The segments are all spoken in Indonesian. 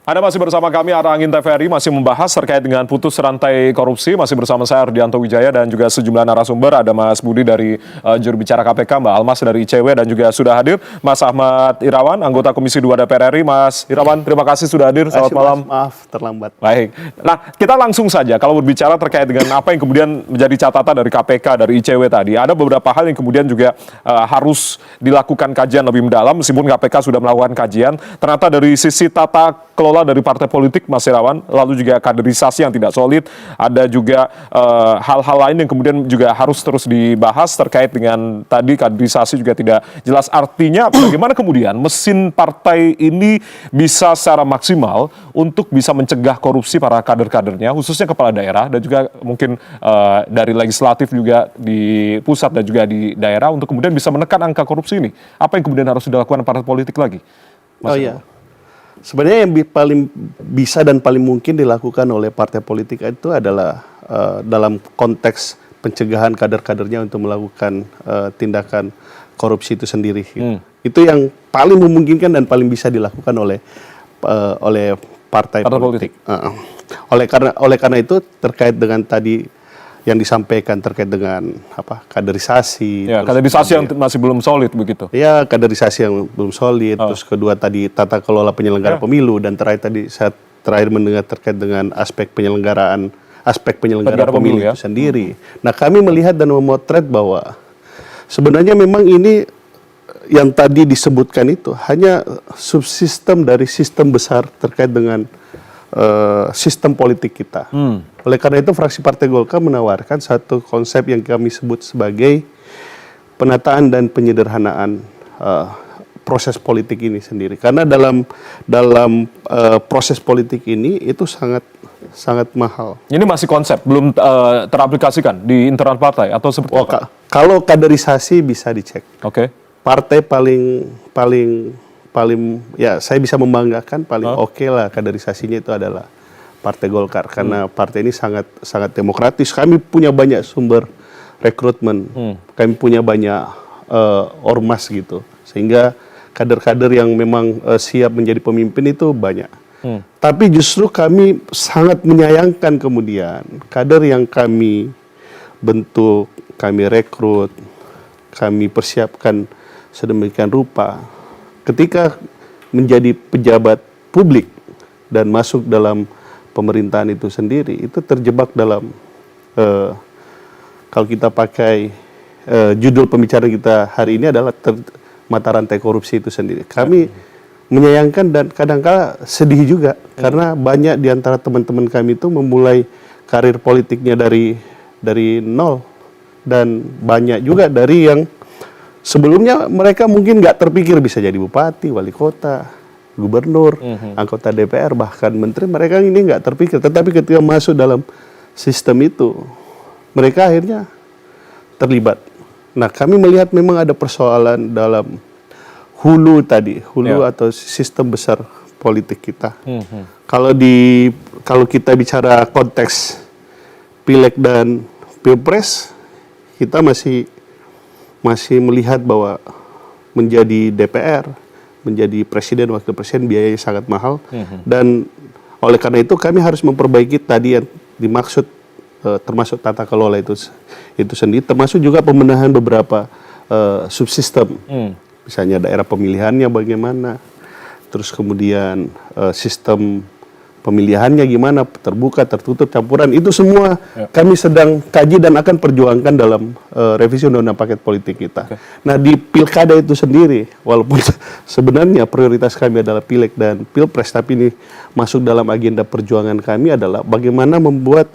Anda masih bersama kami, Arah Angin TVRI, masih membahas terkait dengan putus rantai korupsi. Masih bersama saya, Ardianto Wijaya, dan juga sejumlah narasumber. Ada Mas Budi dari juru bicara KPK, Mbak Almas dari ICW, dan juga sudah hadir Mas Ahmad Irawan, anggota Komisi 2 DPR RI. Mas Irawan, terima kasih sudah hadir. Selamat malam. Maaf, terlambat. Baik. Nah, kita langsung saja kalau berbicara terkait dengan apa yang kemudian menjadi catatan dari KPK, dari ICW tadi. Ada beberapa hal yang kemudian juga harus dilakukan kajian lebih mendalam, meskipun KPK sudah melakukan kajian. Ternyata dari sisi tata kelola dari partai politik, Mas Irawan, lalu juga kaderisasi yang tidak solid, ada juga hal-hal lain yang kemudian juga harus terus dibahas terkait dengan tadi kaderisasi juga tidak jelas. Artinya bagaimana kemudian mesin partai ini bisa secara maksimal untuk bisa mencegah korupsi para kader-kadernya, khususnya kepala daerah dan juga mungkin dari legislatif juga di pusat dan juga di daerah, untuk kemudian bisa menekan angka korupsi ini. Apa yang kemudian harus dilakukan partai politik lagi, Mas Irawan? Sebenarnya yang paling bisa dan paling mungkin dilakukan oleh partai politik itu adalah dalam konteks pencegahan kader-kadernya untuk melakukan tindakan korupsi itu sendiri. Itu yang paling memungkinkan dan paling bisa dilakukan oleh partai politik. Oleh karena itu, terkait dengan tadi yang disampaikan terkait dengan kaderisasi. Ya, kaderisasi yang masih belum solid begitu. Ya, kaderisasi yang belum solid. Terus kedua tadi tata kelola penyelenggara pemilu, dan terakhir tadi saya terakhir mendengar terkait dengan aspek penyelenggara pemilu itu sendiri. Nah, kami melihat dan memotret bahwa sebenarnya memang ini yang tadi disebutkan itu hanya subsistem dari sistem besar terkait dengan sistem politik kita. Oleh karena itu, fraksi Partai Golkar menawarkan satu konsep yang kami sebut sebagai penataan dan penyederhanaan proses politik ini sendiri. Karena dalam proses politik ini itu sangat mahal. Ini masih konsep, belum teraplikasikan di internal partai atau seperti apa? Kalau kaderisasi bisa dicek. Partai paling ya saya bisa membanggakan paling oke lah kaderisasinya itu adalah Partai Golkar, karena partai ini sangat demokratis. Kami punya banyak sumber rekrutmen, kami punya banyak ormas gitu, sehingga kader-kader yang memang siap menjadi pemimpin itu banyak. Tapi justru kami sangat menyayangkan kemudian kader yang kami bentuk, kami rekrut, kami persiapkan sedemikian rupa, ketika menjadi pejabat publik dan masuk dalam pemerintahan itu sendiri, itu terjebak dalam, kalau kita pakai judul pembicaraan kita hari ini adalah mata rantai korupsi itu sendiri. Kami menyayangkan dan kadang-kala sedih juga, karena banyak di antara teman-teman kami itu memulai karir politiknya dari nol, dan banyak juga dari yang sebelumnya mereka mungkin nggak terpikir bisa jadi bupati, wali kota, gubernur, anggota DPR, bahkan menteri. Mereka ini nggak terpikir. Tetapi ketika masuk dalam sistem itu, mereka akhirnya terlibat. Nah, kami melihat memang ada persoalan dalam hulu atau sistem besar politik kita. Kalau kita bicara konteks pileg dan pilpres, kita masih melihat bahwa menjadi DPR, menjadi presiden, wakil presiden, biayanya sangat mahal. Dan oleh karena itu kami harus memperbaiki tadi yang dimaksud, termasuk tata kelola itu sendiri, termasuk juga pembenahan beberapa subsistem. Misalnya daerah pemilihannya bagaimana, terus kemudian sistem pemilihannya gimana, terbuka, tertutup, campuran, itu semua kami sedang kaji dan akan perjuangkan dalam revisi undang-undang paket politik kita. Nah, di pilkada itu sendiri, walaupun sebenarnya prioritas kami adalah pileg dan pilpres, tapi ini masuk dalam agenda perjuangan kami adalah bagaimana membuat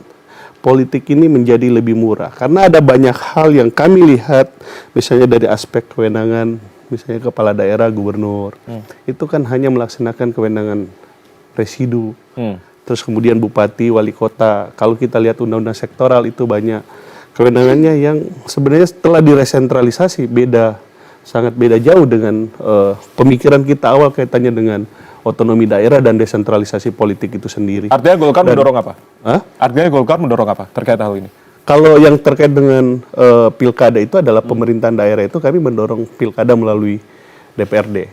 politik ini menjadi lebih murah. Karena ada banyak hal yang kami lihat, misalnya dari aspek kewenangan, misalnya kepala daerah, gubernur, itu kan hanya melaksanakan kewenangan residu. Terus kemudian bupati, wali kota, kalau kita lihat undang-undang sektoral itu banyak kewenangannya yang sebenarnya setelah diresentralisasi sangat beda jauh dengan pemikiran kita awal kaitannya dengan otonomi daerah dan desentralisasi politik itu sendiri. Artinya Golkar mendorong apa? Artinya Golkar mendorong apa terkait hal ini? Kalau yang terkait dengan pilkada itu adalah pemerintahan daerah, itu kami mendorong pilkada melalui DPRD.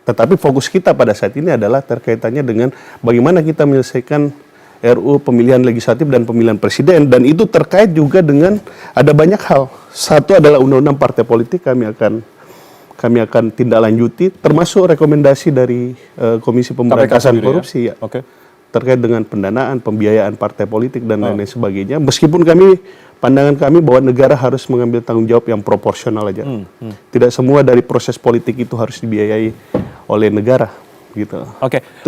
Tetapi fokus kita pada saat ini adalah terkaitannya dengan bagaimana kita menyelesaikan RUU pemilihan legislatif dan pemilihan presiden, dan itu terkait juga dengan ada banyak hal. Satu adalah undang-undang partai politik, kami akan tindak lanjuti, termasuk rekomendasi dari Komisi Pemberantasan Korupsi ya. Terkait dengan pendanaan, pembiayaan partai politik dan lain-lain sebagainya. Meskipun pandangan kami bahwa negara harus mengambil tanggung jawab yang proporsional aja. Tidak semua dari proses politik itu harus dibiayai oleh negara, gitu.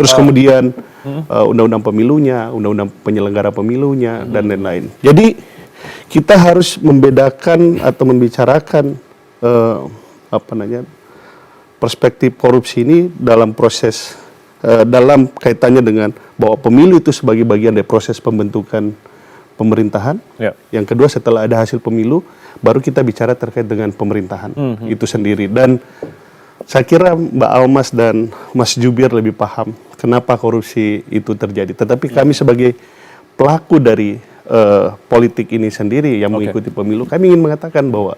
Terus kemudian undang-undang pemilunya, undang-undang penyelenggara pemilunya dan lain-lain. Jadi kita harus membedakan atau membicarakan perspektif korupsi ini dalam proses dalam kaitannya dengan bahwa pemilu itu sebagai bagian dari proses pembentukan pemerintahan. Yang kedua, setelah ada hasil pemilu, baru kita bicara terkait dengan pemerintahan itu sendiri. Dan saya kira Mbak Almas dan Mas Jubir lebih paham kenapa korupsi itu terjadi. Tetapi kami sebagai pelaku dari politik ini sendiri yang mengikuti pemilu, kami ingin mengatakan bahwa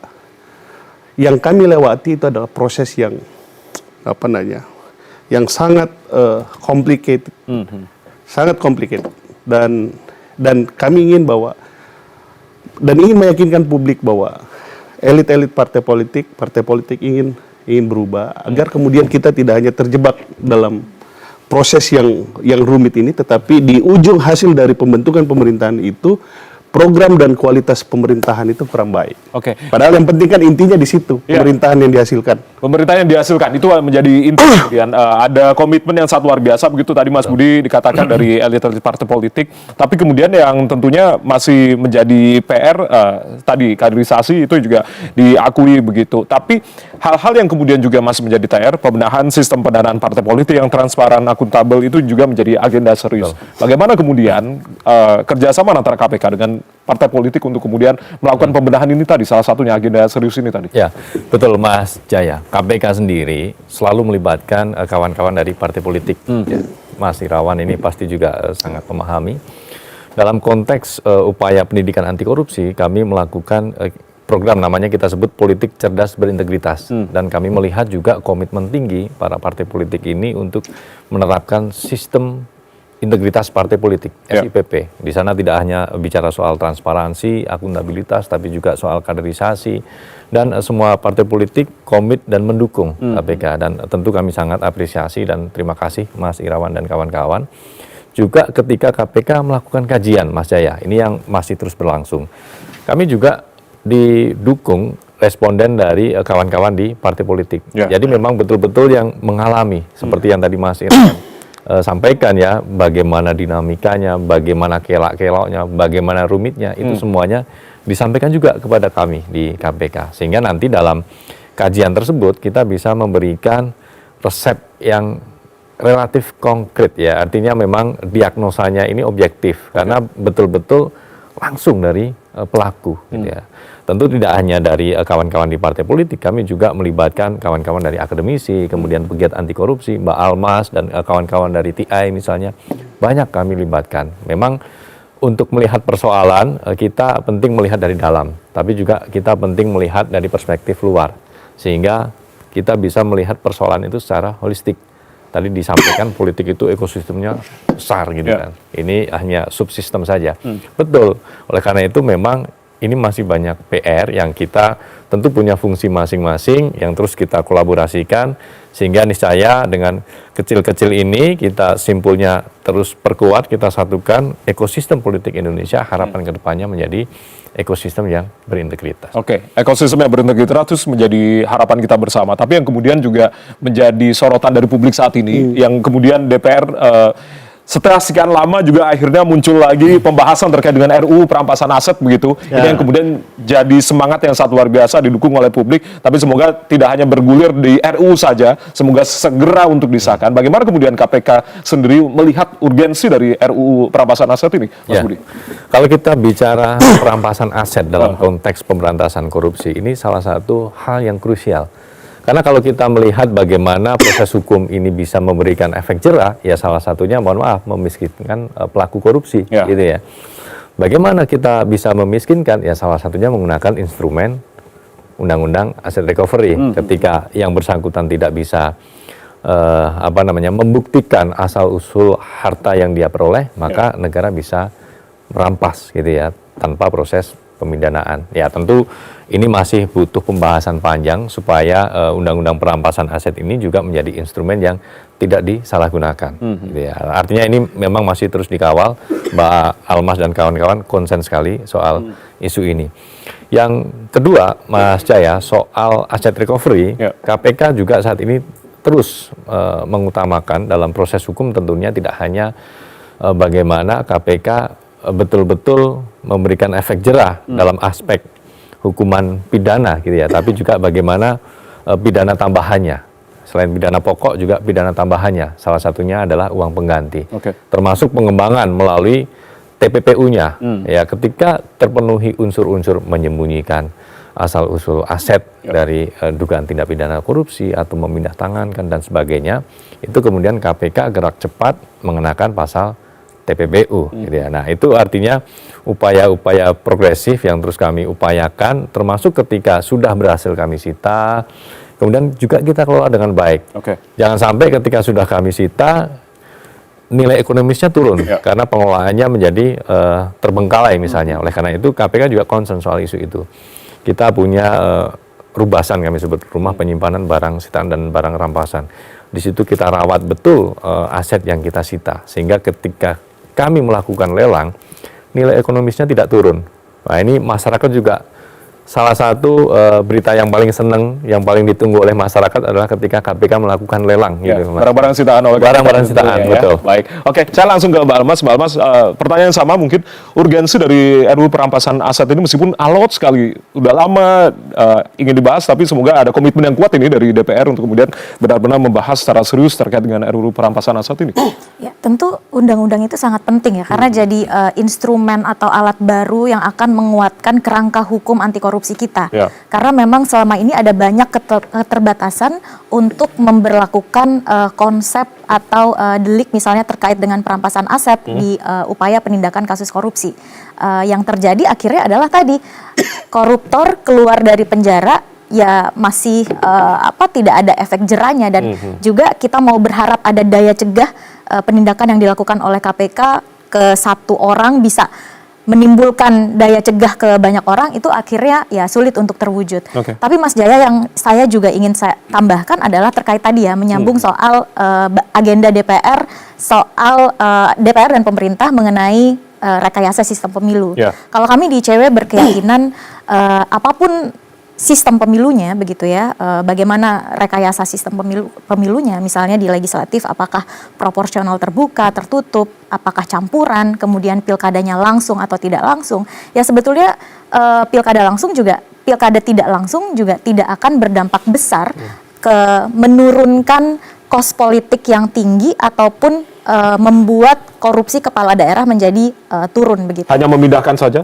yang kami lewati itu adalah proses yang yang sangat complicated, sangat complicated, dan kami ingin ingin meyakinkan publik bahwa elit-elit partai politik ingin berubah agar kemudian kita tidak hanya terjebak dalam proses yang rumit ini, tetapi di ujung hasil dari pembentukan pemerintahan itu program dan kualitas pemerintahan itu kurang baik. Padahal yang penting kan intinya di situ, pemerintahan yang dihasilkan. Pemerintahan yang dihasilkan itu menjadi inti. Kemudian ada komitmen yang sangat luar biasa begitu tadi Mas Budi dikatakan dari elit-elit partai politik. Tapi kemudian yang tentunya masih menjadi PR tadi kaderisasi itu juga diakui begitu. Tapi hal-hal yang kemudian juga masih menjadi PR, pembenahan sistem pendanaan partai politik yang transparan, akuntabel itu juga menjadi agenda serius. Bagaimana kemudian kerjasama antara KPK dengan partai politik untuk kemudian melakukan pembenahan ini tadi, salah satunya agenda serius ini tadi? Ya, betul Mas Jaya. KPK sendiri selalu melibatkan kawan-kawan dari partai politik. Mas Irawan ini pasti juga sangat memahami. Dalam konteks upaya pendidikan anti korupsi, kami melakukan program namanya kita sebut politik cerdas berintegritas. Dan kami melihat juga komitmen tinggi para partai politik ini untuk menerapkan sistem integritas partai politik, SIPP. Di sana tidak hanya bicara soal transparansi, akuntabilitas, tapi juga soal kaderisasi. Dan semua partai politik komit dan mendukung KPK. Dan tentu kami sangat apresiasi dan terima kasih Mas Irawan dan kawan-kawan. Juga ketika KPK melakukan kajian, Mas Jaya, ini yang masih terus berlangsung. Kami juga didukung responden dari kawan-kawan di partai politik. Jadi memang betul-betul yang mengalami, seperti yang tadi Mas Irawan sampaikan ya, bagaimana dinamikanya, bagaimana kelak-keloknya, bagaimana rumitnya, itu semuanya disampaikan juga kepada kami di KPK. Sehingga nanti dalam kajian tersebut kita bisa memberikan resep yang relatif konkret ya, artinya memang diagnosanya ini objektif, karena betul-betul langsung dari pelaku gitu ya. Tentu tidak hanya dari kawan-kawan di partai politik, kami juga melibatkan kawan-kawan dari akademisi, kemudian pegiat anti korupsi, Mbak Almas, dan kawan-kawan dari TI misalnya, banyak kami libatkan. Memang untuk melihat persoalan, kita penting melihat dari dalam, tapi juga kita penting melihat dari perspektif luar, sehingga kita bisa melihat persoalan itu secara holistik. Tadi disampaikan politik itu ekosistemnya besar gitu kan, ini hanya subsistem saja. Betul, oleh karena itu memang ini masih banyak PR yang kita tentu punya fungsi masing-masing yang terus kita kolaborasikan, sehingga niscaya dengan kecil-kecil ini kita simpulnya terus perkuat, kita satukan ekosistem politik Indonesia, harapan kedepannya menjadi ekosistem yang berintegritas. Ekosistem yang berintegritas terus menjadi harapan kita bersama. Tapi yang kemudian juga menjadi sorotan dari publik saat ini, yang kemudian DPR setelah sekian lama juga akhirnya muncul lagi pembahasan terkait dengan RUU perampasan aset begitu. Ini yang kemudian jadi semangat yang sangat luar biasa didukung oleh publik. Tapi semoga tidak hanya bergulir di RUU saja, semoga segera untuk disahkan. Bagaimana kemudian KPK sendiri melihat urgensi dari RUU perampasan aset ini, Mas Budi? Kalau kita bicara perampasan aset dalam konteks pemberantasan korupsi, ini salah satu hal yang krusial. Karena kalau kita melihat bagaimana proses hukum ini bisa memberikan efek jerah, ya salah satunya, mohon maaf, memiskinkan pelaku korupsi, gitu ya. Bagaimana kita bisa memiskinkan? Ya salah satunya menggunakan instrumen undang-undang aset recovery ketika yang bersangkutan tidak bisa membuktikan asal usul harta yang dia peroleh, maka negara bisa merampas gitu ya tanpa proses pemidanaan. Ya tentu ini masih butuh pembahasan panjang supaya undang-undang perampasan aset ini juga menjadi instrumen yang tidak disalahgunakan. Gitu ya. Artinya ini memang masih terus dikawal. Mbak Almas dan kawan-kawan konsen sekali soal isu ini. Yang kedua, Mas Jaya, soal aset recovery, KPK juga saat ini terus mengutamakan dalam proses hukum tentunya tidak hanya bagaimana KPK betul-betul memberikan efek jerah dalam aspek hukuman pidana gitu ya, tapi juga bagaimana pidana tambahannya. Selain pidana pokok juga pidana tambahannya. Salah satunya adalah uang pengganti. Termasuk pengembangan melalui TPPU-nya. Ya, ketika terpenuhi unsur-unsur menyembunyikan asal-usul aset dari dugaan tindak pidana korupsi atau memindah tangankan dan sebagainya, itu kemudian KPK gerak cepat mengenakan pasal TPPU. Gitu ya. Nah, itu artinya upaya-upaya progresif yang terus kami upayakan, termasuk ketika sudah berhasil kami sita, kemudian juga kita kelola dengan baik. Jangan sampai ketika sudah kami sita, nilai ekonomisnya turun karena pengelolaannya menjadi terbengkalai misalnya. Oleh karena itu KPK juga concern soal isu itu. Kita punya rubasan kami sebut, rumah penyimpanan barang sitaan dan barang rampasan. Di situ kita rawat betul aset yang kita sita, sehingga ketika kami melakukan lelang, nilai ekonomisnya tidak turun. Nah, ini masyarakat juga salah satu berita yang paling senang, yang paling ditunggu oleh masyarakat adalah ketika KPK melakukan lelang. Ya, gitu, barang-barang sitaan oleh barang-barang sitaan, betul. Ya. Baik, oke, saya langsung ke Mbak Almas. Mbak Almas, pertanyaan sama mungkin, urgensi dari RUU perampasan aset ini meskipun alot sekali, udah lama ingin dibahas, tapi semoga ada komitmen yang kuat ini dari DPR untuk kemudian benar-benar membahas secara serius terkait dengan RUU perampasan aset ini. Ya, tentu undang-undang itu sangat penting ya, karena jadi instrumen atau alat baru yang akan menguatkan kerangka hukum anti korupsi kita. Karena memang selama ini ada banyak keterbatasan untuk memberlakukan konsep atau delik misalnya terkait dengan perampasan aset di upaya penindakan kasus korupsi. Yang terjadi akhirnya adalah tadi koruptor keluar dari penjara ya masih tidak ada efek jerahnya, dan juga kita mau berharap ada daya cegah penindakan yang dilakukan oleh KPK ke satu orang bisa menimbulkan daya cegah ke banyak orang, itu akhirnya ya sulit untuk terwujud. Tapi Mas Jaya, yang saya juga ingin saya tambahkan adalah terkait tadi ya, menyambung soal agenda DPR, soal DPR dan pemerintah mengenai rekayasa sistem pemilu. Kalau kami di ICW berkeyakinan apapun sistem pemilunya begitu ya, bagaimana rekayasa sistem pemilunya, misalnya di legislatif apakah proporsional terbuka, tertutup, apakah campuran, kemudian pilkadanya langsung atau tidak langsung, ya sebetulnya pilkada langsung juga, pilkada tidak langsung juga tidak akan berdampak besar ke menurunkan kos politik yang tinggi ataupun membuat korupsi kepala daerah menjadi turun begitu. Hanya memindahkan saja?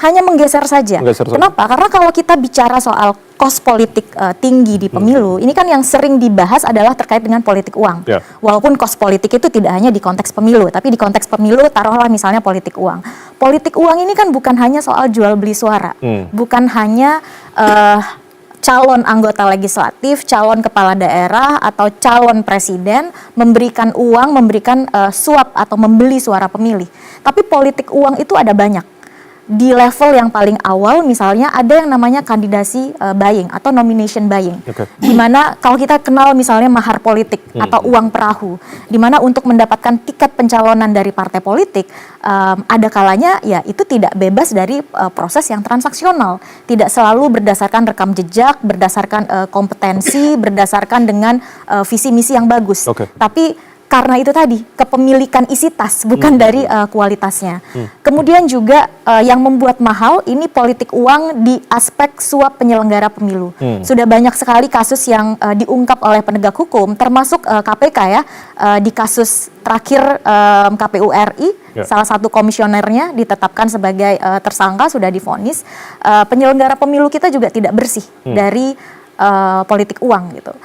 Hanya menggeser saja. Kenapa? Karena kalau kita bicara soal kos politik tinggi di pemilu, ini kan yang sering dibahas adalah terkait dengan politik uang. Walaupun kos politik itu tidak hanya di konteks pemilu, tapi di konteks pemilu taruhlah misalnya politik uang. Politik uang ini kan bukan hanya soal jual beli suara, bukan hanya calon anggota legislatif, calon kepala daerah, atau calon presiden memberikan uang, memberikan suap atau membeli suara pemilih. Tapi politik uang itu ada banyak. Di level yang paling awal misalnya ada yang namanya kandidasi buying atau nomination buying. Di mana kalau kita kenal misalnya mahar politik atau uang perahu, di mana untuk mendapatkan tiket pencalonan dari partai politik, ada kalanya ya itu tidak bebas dari proses yang transaksional. Tidak selalu berdasarkan rekam jejak, berdasarkan kompetensi, berdasarkan dengan visi misi yang bagus. Tapi karena itu tadi, kepemilikan isi tas, bukan dari kualitasnya. Kemudian juga yang membuat mahal, ini politik uang di aspek suap penyelenggara pemilu. Sudah banyak sekali kasus yang diungkap oleh penegak hukum, termasuk KPK ya, di kasus terakhir KPU RI, salah satu komisionernya ditetapkan sebagai tersangka, sudah divonis. Penyelenggara pemilu kita juga tidak bersih dari politik uang gitu.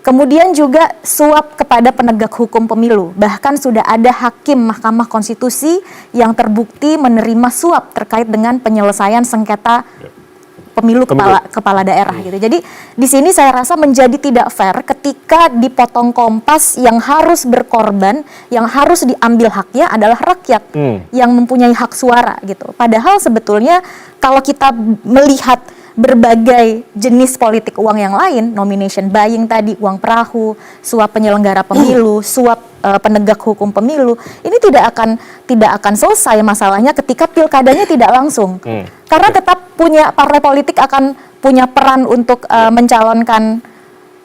Kemudian juga suap kepada penegak hukum pemilu. Bahkan sudah ada hakim Mahkamah Konstitusi yang terbukti menerima suap terkait dengan penyelesaian sengketa pemilu kepala daerah gitu. Jadi di sini saya rasa menjadi tidak fair ketika dipotong kompas yang harus berkorban, yang harus diambil haknya adalah rakyat yang mempunyai hak suara gitu. Padahal sebetulnya kalau kita melihat berbagai jenis politik uang yang lain, nomination buying tadi, uang perahu, suap penyelenggara pemilu, suap penegak hukum pemilu, ini tidak akan selesai masalahnya ketika pilkadanya tidak langsung. Karena tetap partai politik akan punya peran untuk mencalonkan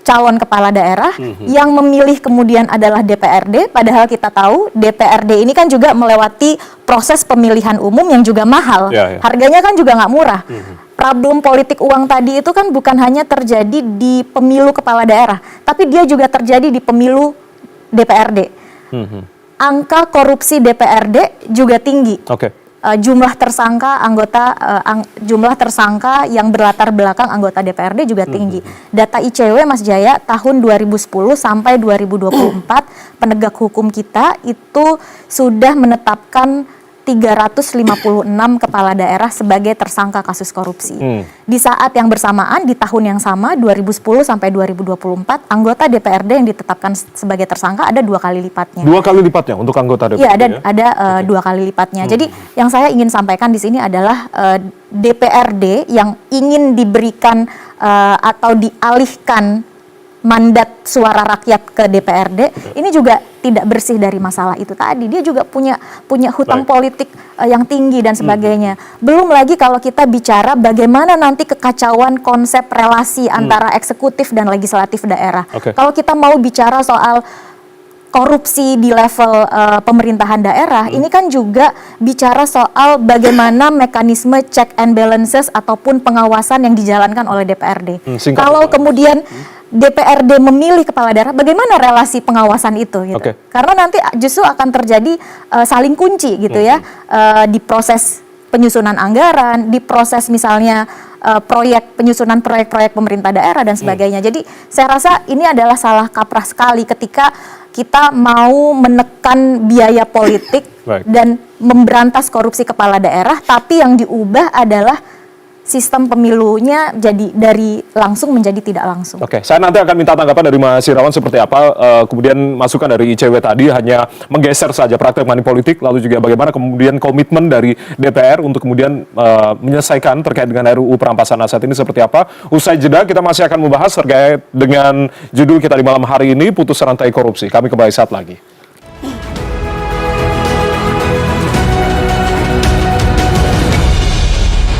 calon kepala daerah yang memilih kemudian adalah DPRD, padahal kita tahu DPRD ini kan juga melewati proses pemilihan umum yang juga mahal, harganya kan juga nggak murah. Problem politik uang tadi itu kan bukan hanya terjadi di pemilu kepala daerah, tapi dia juga terjadi di pemilu DPRD. Angka korupsi DPRD juga tinggi. Jumlah tersangka yang berlatar belakang anggota DPRD juga tinggi. Data ICW Mas Jaya tahun 2010 sampai 2024 penegak hukum kita itu sudah menetapkan 356 kepala daerah sebagai tersangka kasus korupsi. Di saat yang bersamaan, di tahun yang sama, 2010 sampai 2024, anggota DPRD yang ditetapkan sebagai tersangka ada 2 kali lipatnya. 2 kali lipatnya untuk anggota DPRD? Iya, ada 2 kali lipatnya. Jadi yang saya ingin sampaikan di sini adalah DPRD yang ingin diberikan atau dialihkan mandat suara rakyat ke DPRD, ini juga tidak bersih dari masalah itu tadi. Dia juga punya hutang politik yang tinggi dan sebagainya. Belum lagi kalau kita bicara bagaimana nanti kekacauan konsep relasi antara eksekutif dan legislatif daerah. Kalau kita mau bicara soal korupsi di level pemerintahan daerah, ini kan juga bicara soal bagaimana mekanisme check and balances ataupun pengawasan yang dijalankan oleh DPRD. Kalau kemudian DPRD memilih kepala daerah, bagaimana relasi pengawasan itu gitu? Karena nanti justru akan terjadi saling kunci gitu ya, di proses penyusunan anggaran, di proses misalnya penyusunan proyek-proyek pemerintah daerah dan sebagainya. Jadi saya rasa ini adalah salah kaprah sekali ketika kita mau menekan biaya politik dan memberantas korupsi kepala daerah, tapi yang diubah adalah sistem pemilunya jadi dari langsung menjadi tidak langsung. Saya nanti akan minta tanggapan dari Mas Irawan seperti apa, kemudian masukan dari ICW tadi hanya menggeser saja praktek money politik, lalu juga bagaimana kemudian komitmen dari DPR untuk kemudian menyelesaikan terkait dengan RUU perampasan aset ini seperti apa. Usai jeda kita masih akan membahas terkait dengan judul kita di malam hari ini, putus rantai korupsi. Kami kembali saat lagi.